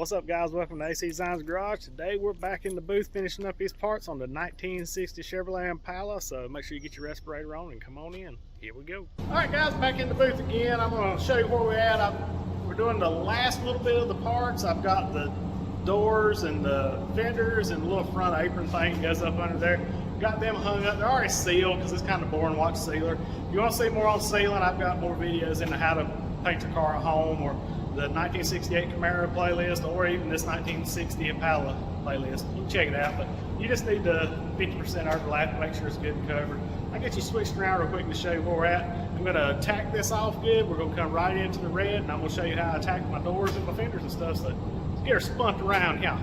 What's up, guys? Welcome to AC Designs Garage. Today we're back in the booth finishing up these parts on the 1960 Chevrolet Impala, so make sure you get your respirator on and come on in. Here we go. All right, guys, back in the booth again. I'm going to show you where we're at. We're doing the last little bit of the parts. I've got the doors and the fenders and the little front apron thing that goes up under there. Got them hung up. They're already sealed because it's kind of boring to watch sealer. If you want to see more on sealing, I've got more videos into how to paint your car at home, or the 1968 Camaro playlist, or even this 1960 Impala playlist. You can check it out, but you just need the 50% overlap to make sure it's good and covered. I'll get you switched around real quick to show you where we're at. I'm going to tack this off good. We're going to come right into the red, and I'm going to show you how I tack my doors and my fenders and stuff. So let's get her spunked around here.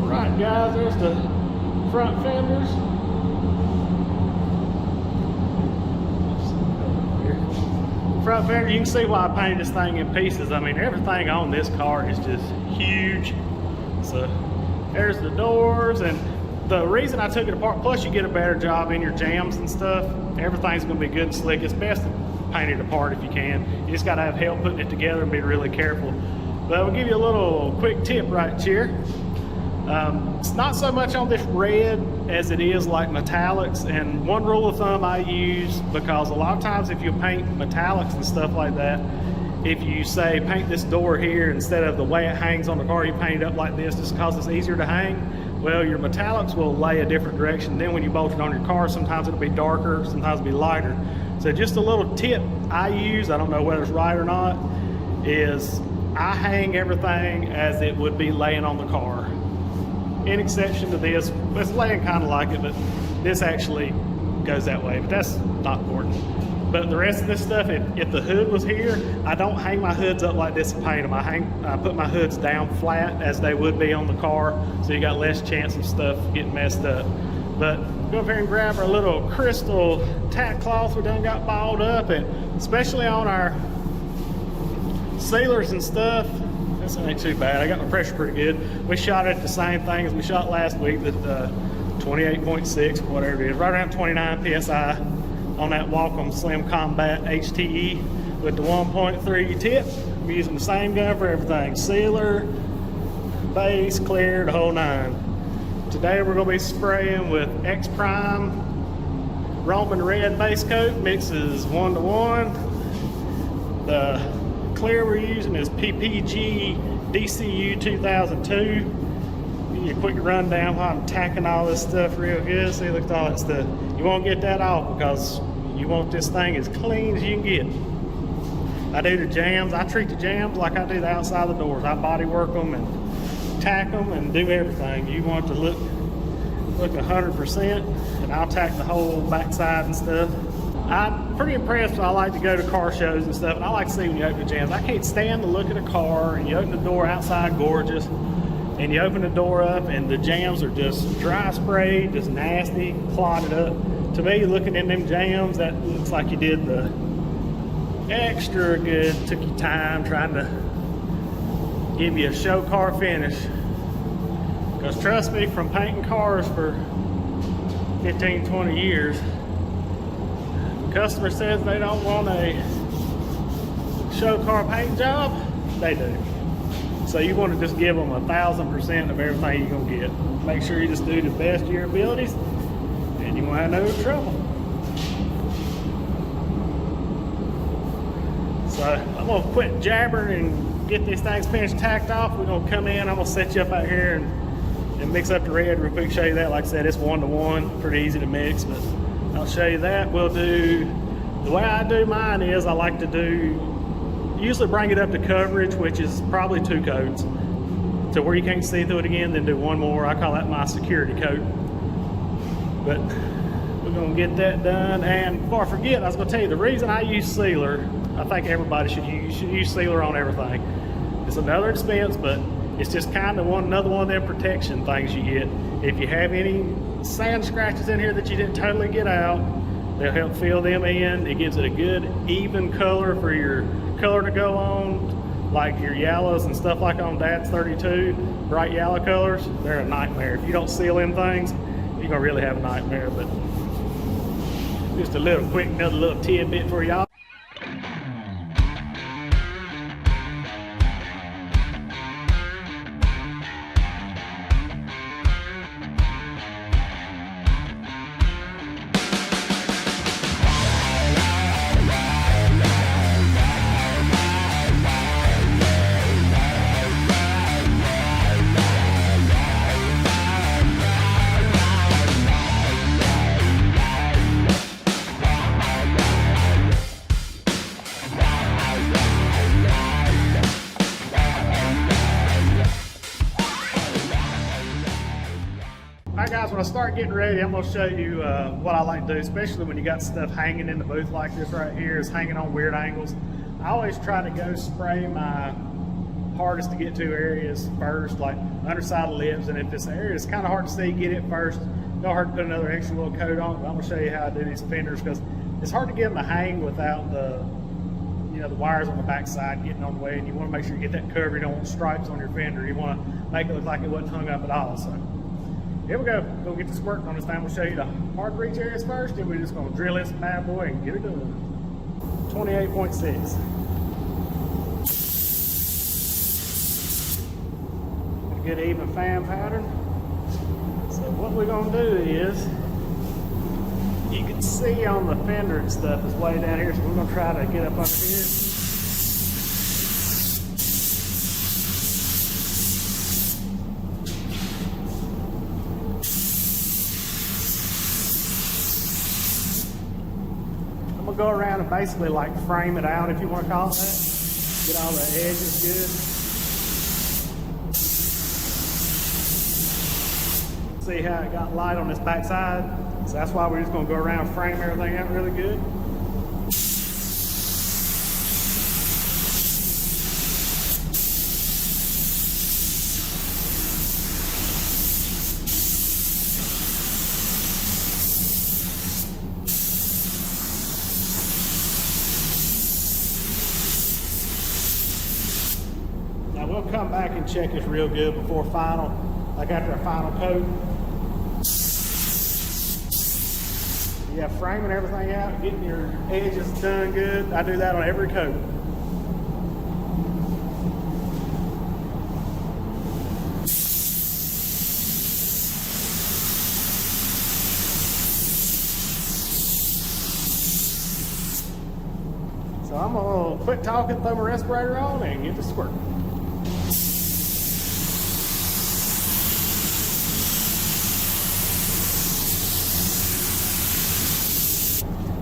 All right, guys, there's the front fenders. Front fender, you can see why I painted this thing in pieces. I mean, everything on this car is just huge. So there's the doors, and the reason I took it apart, plus you get a better job in your jams and stuff. Everything's gonna be good and slick. It's best to paint it apart if you can. You just gotta have help putting it together and be really careful. But I'll give you a little quick tip right here. It's not so much on this red as it is like metallics, and one rule of thumb I use, because a lot of times if you paint metallics and stuff like that, if you say paint this door here instead of the way it hangs on the car, you paint it up like this just because it's easier to hang, well, your metallics will lay a different direction. Then when you bolt it on your car, sometimes it'll be darker, sometimes it'll be lighter. So just a little tip I use, I don't know whether it's right or not, is I hang everything as it would be laying on the car. In exception to this, it's laying kind of like it, but this actually goes that way, but that's not important. But the rest of this stuff, if the hood was here, I don't hang my hoods up like this and paint them. I put my hoods down flat as they would be on the car, so you got less chance of stuff getting messed up. But go over here and grab our little crystal tack cloth we done got balled up, and especially on our sealers and stuff, this ain't too bad. I got my pressure pretty good. We shot it at the same thing as we shot last week, the 28.6 or whatever it is, right around 29 PSI on that Wacom Slim Combat HTE with the 1.3 tip. We're using the same gun for everything. Sealer, base, clear, the whole nine. Today we're gonna be spraying with X Prime Roman Red base coat, mixes 1:1. The clear we're using is PPG DCU 2002. Give you a quick rundown while I'm tacking all this stuff real good. See, look at all that stuff. You won't get that off because you want this thing as clean as you can get. I do the jams. I treat the jams like I do the outside of the doors. I body work them and tack them and do everything. You want it to look 100%, and I'll tack the whole backside and stuff. I'm pretty impressed. I like to go to car shows and stuff, and I like to see when you open the jams. I can't stand to look at a car and you open the door outside gorgeous, and you open the door up and the jams are just dry sprayed, just nasty, clotted up. To me, looking in them jams, that looks like you did the extra good, took your time trying to give you a show car finish. Because trust me, from painting cars for 15, 20 years, customer says they don't want a show car paint job, they do. So you want to just give them 1000% of everything you're going to get. Make sure you just do the best of your abilities, and you won't have no trouble. So I'm going to quit jabbering and get these things finished tacked off. We're going to come in, I'm going to set you up out here and mix up the red real quick, show you that. Like I said, it's 1:1, pretty easy to mix, but I'll show you that. We'll do, the way I do mine is I like to usually bring it up to coverage, which is probably 2 coats, to where you can't see through it again, then do one more. I call that my security coat. But we're gonna get that done. And before I forget, I was gonna tell you the reason I use sealer, I think everybody should use sealer on everything. It's another expense, but it's just kind of another one of them protection things you get. If you have any sand scratches in here that you didn't totally get out, they'll help fill them in. It gives it a good even color for your color to go on, like your yellows and stuff like on Dad's 32, bright yellow colors, they're a nightmare. If you don't seal in things, you're gonna really have a nightmare. But just a little quick, another little tidbit for y'all. right, guys, when I start getting ready, I'm gonna show you what I like to do, especially when you got stuff hanging in the booth like this right here, is hanging on weird angles. I always try to go spray my hardest to get to areas first, like underside of lips, and if this area is kind of hard to see, get it first. Don't hurt to put another extra little coat on, but I'm gonna show you how I do these fenders, because it's hard to get them to hang without the the wires on the back side getting on the way, and you want to make sure you get that cover. You don't want stripes on your fender. You want to make it look like it wasn't hung up at all. So here we go. Go get this working on this thing. We'll show you the hard reach areas first, and we're just going to drill this bad boy and get it done. 28.6. A good even fan pattern. So what we're going to do is, you can see on the fender and stuff is way down here, so we're going to try to get up under here. I'm going to go around and basically like frame it out, if you want to call it that. Get all the edges good. See how it got light on this back side? So that's why we're just going to go around and frame everything out really good. Now we'll come back and check this real good before final, like after a final coat. Yeah, framing everything out, getting your edges done good. I do that on every coat. So I'm gonna quit talking, throw my respirator on, and get to squirt.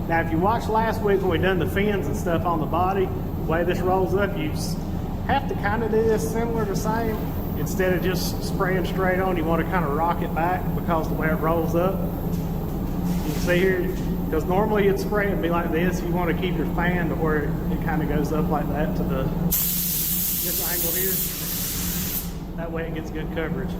Now, if you watched last week when we done the fins and stuff on the body, the way this rolls up, you have to kind of do this similar to same. Instead of just spraying straight on, you want to kind of rock it back because the way it rolls up. You can see here, because normally you'd spray it and be like this. You want to keep your fan to where it kind of goes up like that to this angle here. That way it gets good coverage.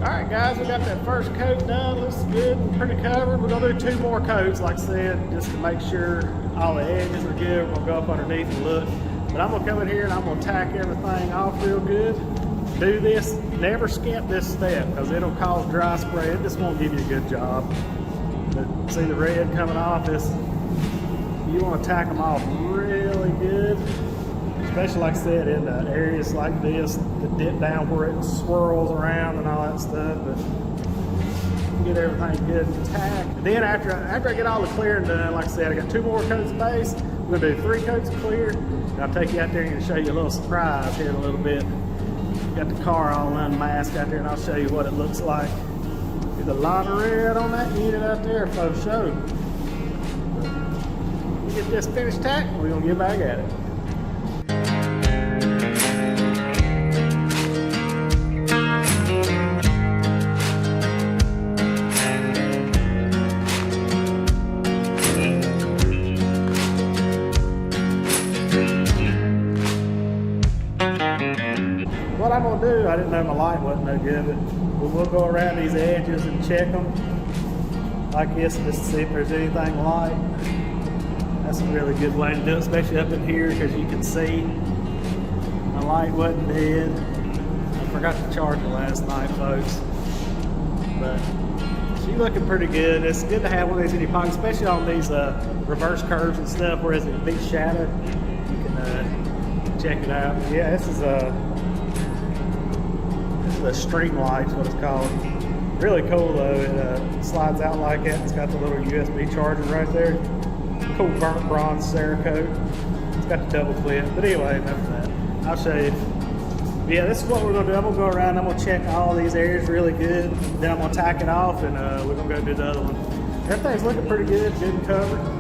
Alright guys, we got that first coat done, looks good and pretty covered. We're going to do 2 more coats, like I said, just to make sure all the edges are good. We're going to go up underneath and look. But I'm going to come in here and I'm going to tack everything off real good. Do this, never skimp this step because it'll cause dry spray. It just won't give you a good job. But see the red coming off this, you want to tack them off really good. Especially like I said, in areas like this, the dip down where it swirls around and all that stuff. But get everything good and tacked. And then after I get all the clearing done, like I said, I got 2 more coats of base. I'm gonna do 3 coats of clear. And I'll take you out there and show you a little surprise here in a little bit. Got the car all unmasked out there, and I'll show you what it looks like. There's a lot of red on that unit out there for show. We get this finished tacked, we're gonna get back at it. What I'm gonna do, I didn't know my light wasn't no good, but we'll go around these edges and check them like this just to see if there's anything light. That's a really good way to do it, especially up in here, because you can see my light wasn't dead. I forgot to charge it last night, folks, but she's looking pretty good. It's good to have one of these in your pocket, especially on these reverse curves and stuff, whereas it be shadowed. You can check it out. Yeah, this is a string light's what it's called. Really cool though. It slides out like that. It's got the little USB charger right there. Cool burnt bronze Cerakote. It's got the double clip. But anyway, enough of that. I'll show you. But yeah, this is what we're gonna do. I'm gonna go around. I'm gonna check all these areas really good. Then I'm gonna tack it off, and we're gonna go do the other one. Everything's looking pretty good and covered.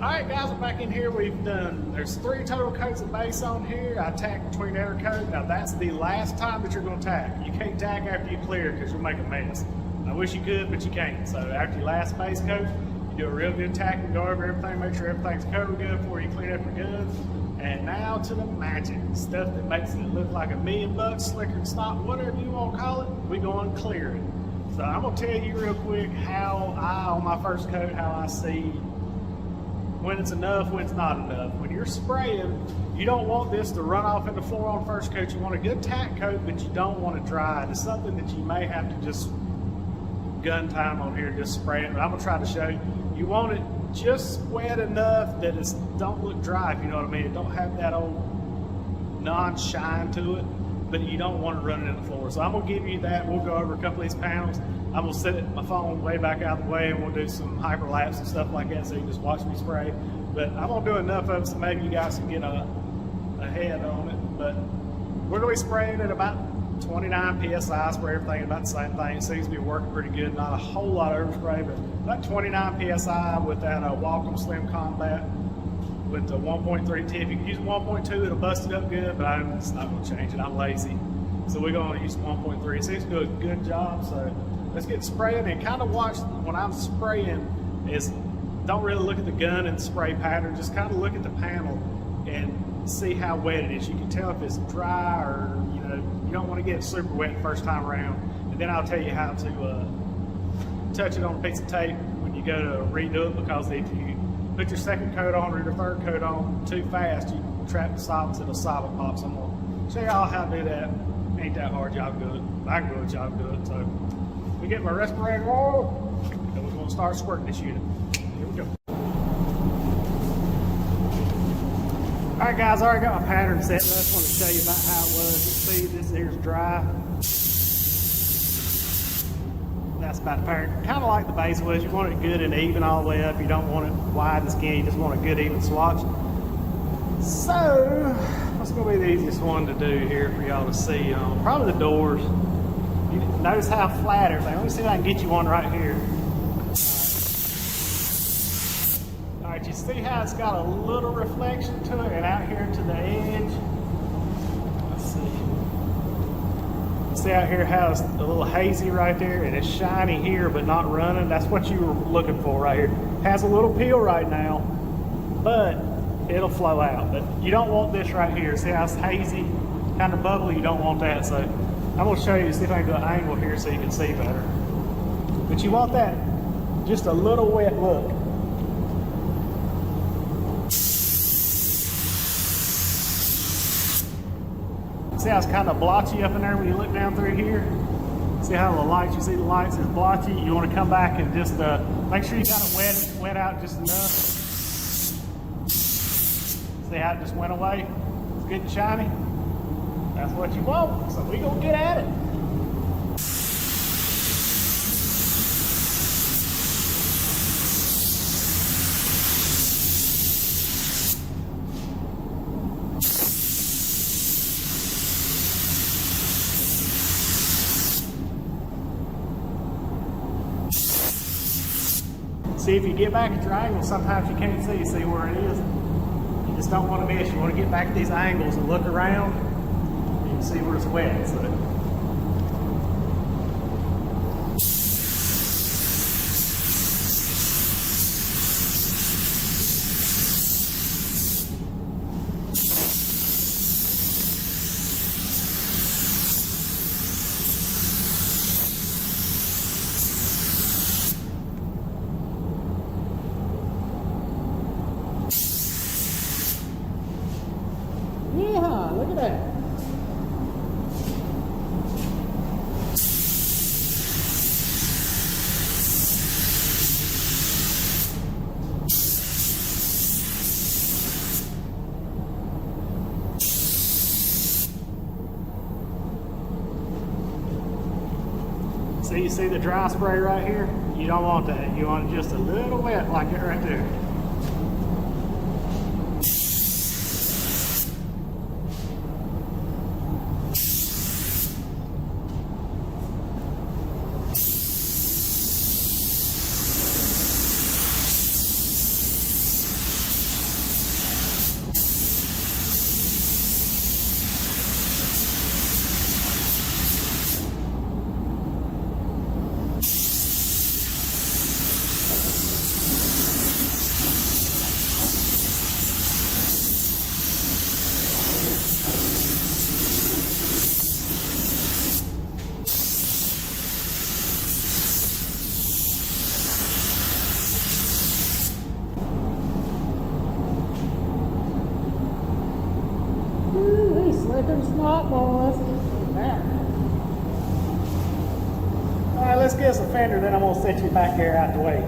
Alright guys, we're back in here. There's 3 total coats of base on here. I tacked between every coat. Now that's the last time that you're going to tack. You can't tack after you clear because you'll make a mess. I wish you could, but you can't. So after your last base coat, you do a real good tack and go over everything, make sure everything's covered good before you clean up your goods. And now to the magic, stuff that makes it look like $1,000,000, slicker than snot, whatever you want to call it, we're going to clear it. So I'm going to tell you real quick how on my first coat, how I see when it's enough, when it's not enough. When you're spraying, you don't want this to run off in the floor on first coat. You want a good tack coat, but you don't want it dry. It's something that you may have to just gun time on here, just spray it. But I'm gonna try to show you. You want it just wet enough that it don't look dry, if you know what I mean. It don't have that old non-shine to it, but you don't want it running in the floor. So I'm gonna give you that. We'll go over a couple of these panels. I'm gonna set my phone way back out of the way, and we'll do some hyperlapse and stuff like that, so you can just watch me spray. But I'm gonna do enough of it so maybe you guys can get a head on it. But we're gonna be spraying at about 29 PSI, spray everything about the same thing. It seems to be working pretty good. Not a whole lot of overspray, but about 29 PSI with that Wacom Slim Combat with the 1.3 tip. You can use 1.2, it'll bust it up good, but I'm just not gonna change it. I'm lazy. So we're gonna use 1.3. It seems to do a good job. So let's get spraying and kind of watch when I'm spraying is don't really look at the gun and spray pattern, just kind of look at the panel and see how wet it is. You can tell if it's dry or, you know, you don't want to get it super wet the first time around. And then I'll tell you how to touch it on a piece of tape when you go to redo it, because if you put your second coat on or your third coat on too fast, you can trap the solids, it'll solid pop. So I'm going to show y'all how to do that. Ain't that hard, y'all can do it. I can do it, y'all can do it. So we get my respirator on, and we're going to start squirting this unit. Here we go. All right, guys, I already got my pattern set. I just want to show you about how it was. You see, this here's dry. That's about the pattern. Kind of like the base was. You want it good and even all the way up. You don't want it wide and skinny. You just want a good even swatch. So, what's going to be the easiest one to do here for y'all to see? Probably the doors. You notice how flat everything. Let me see if I can get you one right here. All right, you see how it's got a little reflection to it, and out here to the edge. Let's see. See out here how it's a little hazy right there and it's shiny here but not running? That's what you were looking for right here. Has a little peel right now, but it'll flow out. But you don't want this right here. See how it's hazy, kind of bubbly? You don't want that. So I'm gonna show you, see if I can do an angle here so you can see better. But you want that just a little wet look. See how it's kind of blotchy up in there when you look down through here? See how the lights, you see the lights is blotchy? You want to come back and just make sure you got it wet out just enough. See how it just went away? It's good and shiny. That's what you want. So we gonna get at it. See, if you get back at your angle, sometimes you can't see where it is. You just don't want to miss. You want to get back at these angles and look around. You can see where it's wet. So. Yeah, look at that. So you see the dry spray right here? You don't want that. You want it just a little wet like it right there. Slick snot, boys. All right, let's get us a fender, then I'm gonna set you back there out the way.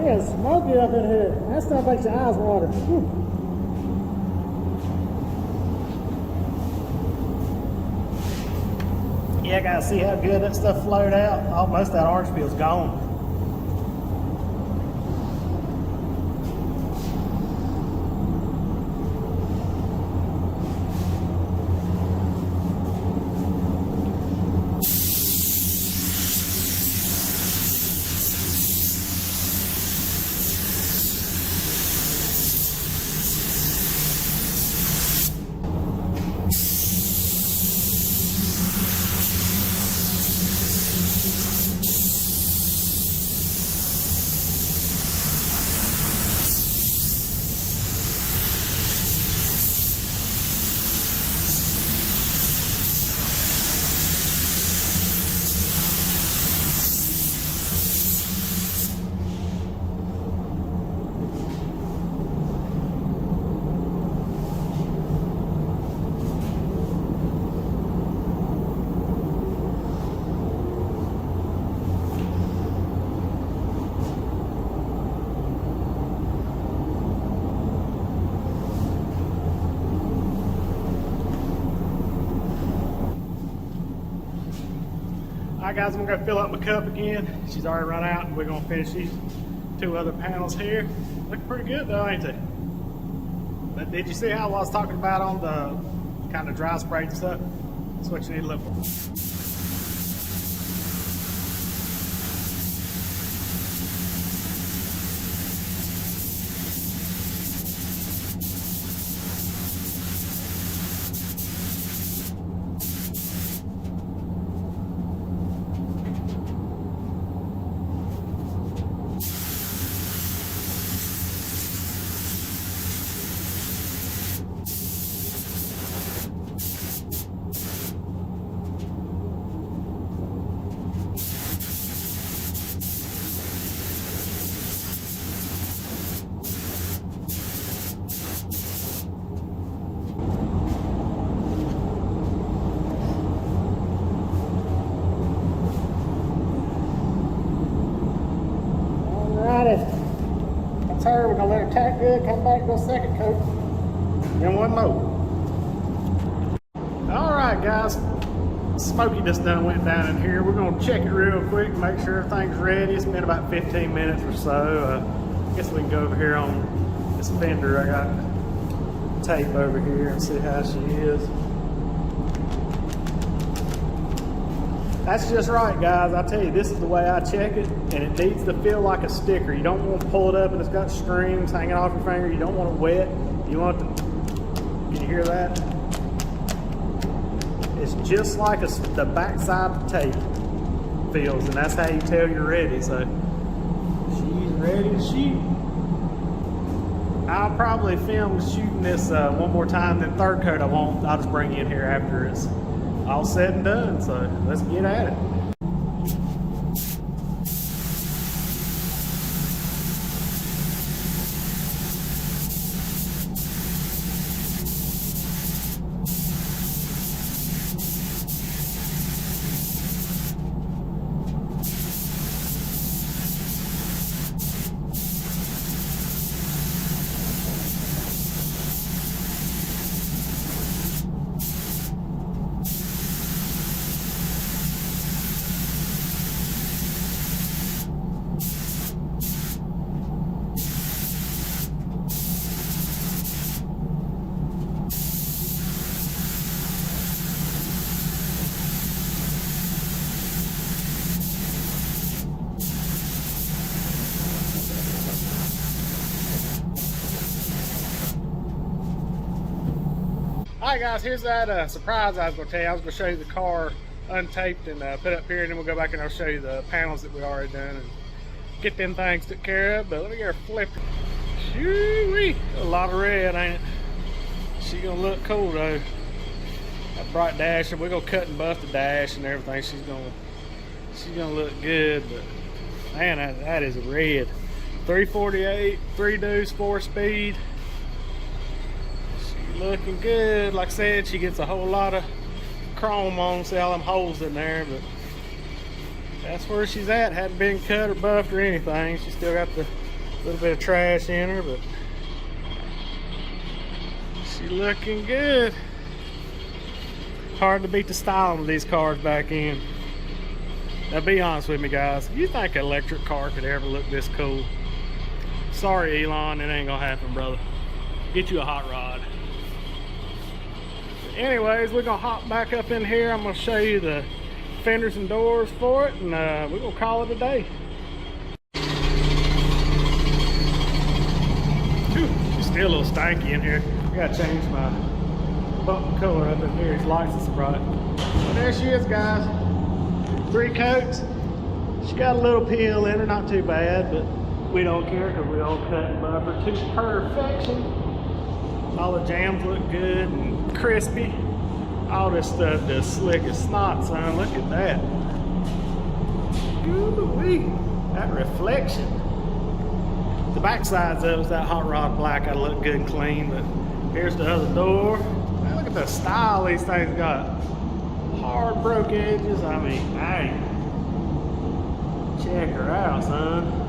It's smoky up in here. That stuff makes your eyes water. Whew. Yeah, guys, see how good that stuff flowed out? Oh, most of that orange peel's gone. Alright guys, I'm gonna go fill up my cup again. She's already run out and we're gonna finish these 2 other panels here. Looking pretty good though, ain't they? But did you see how I was talking about on the kind of dry spray and stuff? That's what you need to look for. That's her. We're gonna let her tack good, come back, go second coat, then one more. Alright guys, Smokey just done went down in here. We're gonna check it real quick, make sure everything's ready. It's been about 15 minutes or so. I guess we can go over here on this fender. I got tape over here and see how she is. That's just right, guys. I tell you, this is the way I check it, and it needs to feel like a sticker. You don't want to pull it up and it's got strings hanging off your finger. You don't want it wet. You want it to, can you hear that? It's just like the backside of the tape feels, and that's how you tell you're ready. So she's ready to shoot. I'll probably film shooting this one more time, then third coat I won't. I'll just bring you in here after it's all said and done, so let's get at it. Alright guys, here's that surprise I was going to tell you. I was going to show you the car untaped and put up here, and then we'll go back and I'll show you the panels that we already done and get them things took care of. But let me get her flipped. Shoo-wee! A lot of red, ain't it? She's going to look cool though. That bright dash, and we're going to cut and buff the dash and everything. She's going to look good, but man, that is a red. 348, 3 deuce, 4-speed. Looking good. Like I said, she gets a whole lot of chrome on, see all them holes in there, but that's where she's at. Hadn't been cut or buffed or anything. She still got the little bit of trash in her, but she's looking good. Hard to beat the styling of these cars back in. Now be honest with me guys, if you think an electric car could ever look this cool, sorry Elon, it ain't gonna happen, brother. Get you a hot rod. Anyways, we're gonna hop back up in here. I'm gonna show you the fenders and doors for it, and we're gonna call it a day. Whew, it's still a little stanky in here. I gotta change my bumper color up in here. His lights is bright. Well, there she is, guys. 3 coats. She got a little peel in her, not too bad, but we don't care because we all cut and buff her to perfection. All the jams look good and crispy. All this stuff just slick as snot, son. Look at that. Ooh-wee. That reflection. The back sides of it's that hot rod black. Gotta look good and clean, but here's the other door. Man, look at the style these things got. Hard broke edges. I mean, hey. Check her out, son.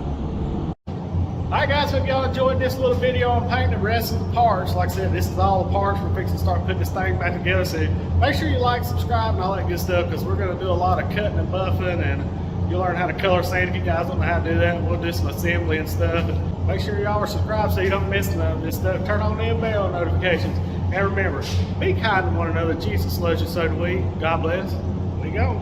Alright guys, hope y'all enjoyed this little video on painting the rest of the parts. Like I said, this is all the parts. We're fixing to start putting this thing back together. So make sure you like, subscribe, and all that good stuff, because we're going to do a lot of cutting and buffing, and you'll learn how to color sand if you guys don't know how to do that. We'll do some assembly and stuff. And make sure y'all are subscribed so you don't miss none of this stuff. Turn on the bell notifications. And remember, be kind to one another. Jesus loves you, so do we. God bless. We go.